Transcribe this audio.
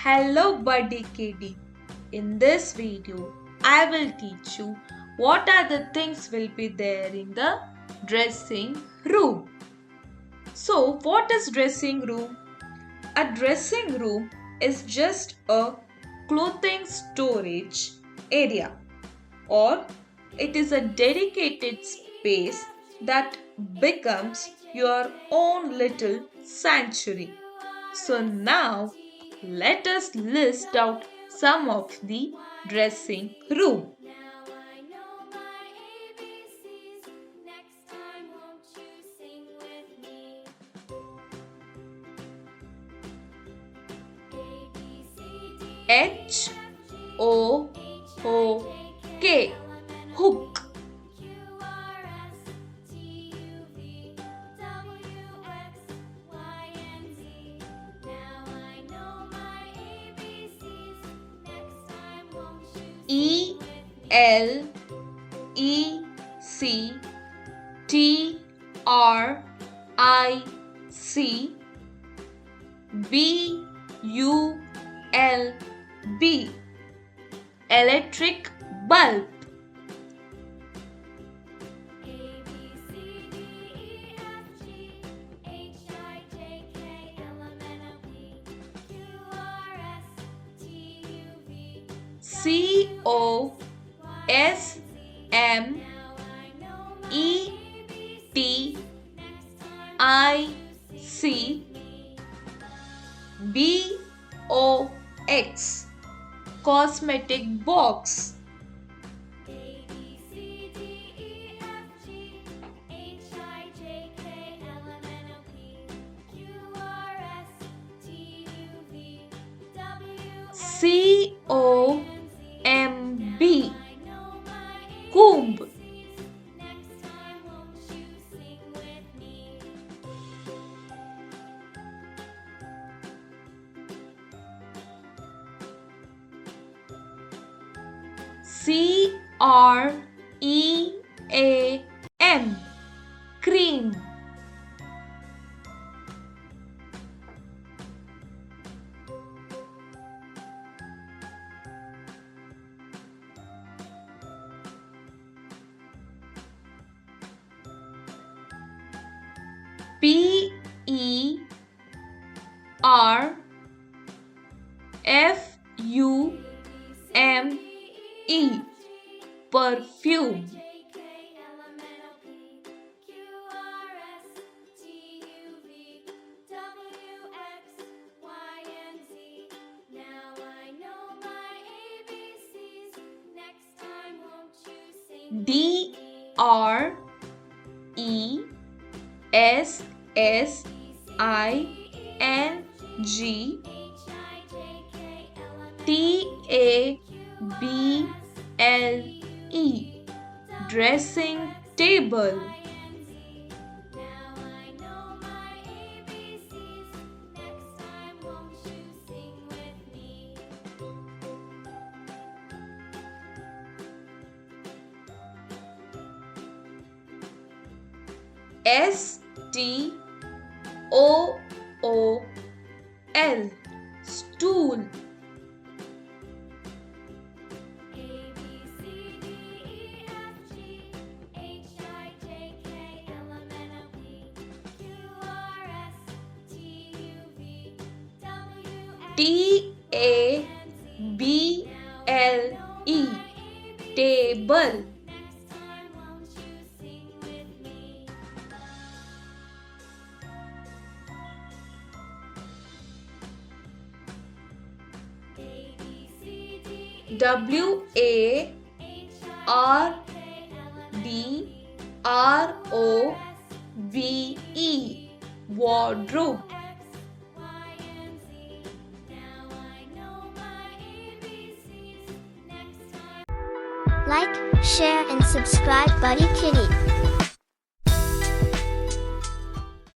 Hello Buddy Kitty. In this video, I will teach you what are the things will be there in the dressing room. So, what is dressing room? A dressing room is just a clothing storage area, or it is a dedicated space that becomes your own little sanctuary. So now let us list out some of the dressing room. Hook, hook. ELECTRIC BULB electric bulb. COSMETIC BOX cosmetic box. COMB comb. CREAM cream. PERFUME perfume. DRESSING dressing table. STOOL stool. TABLE table. WARDROBE wardrobe. Like, share and subscribe Buddy Kitty.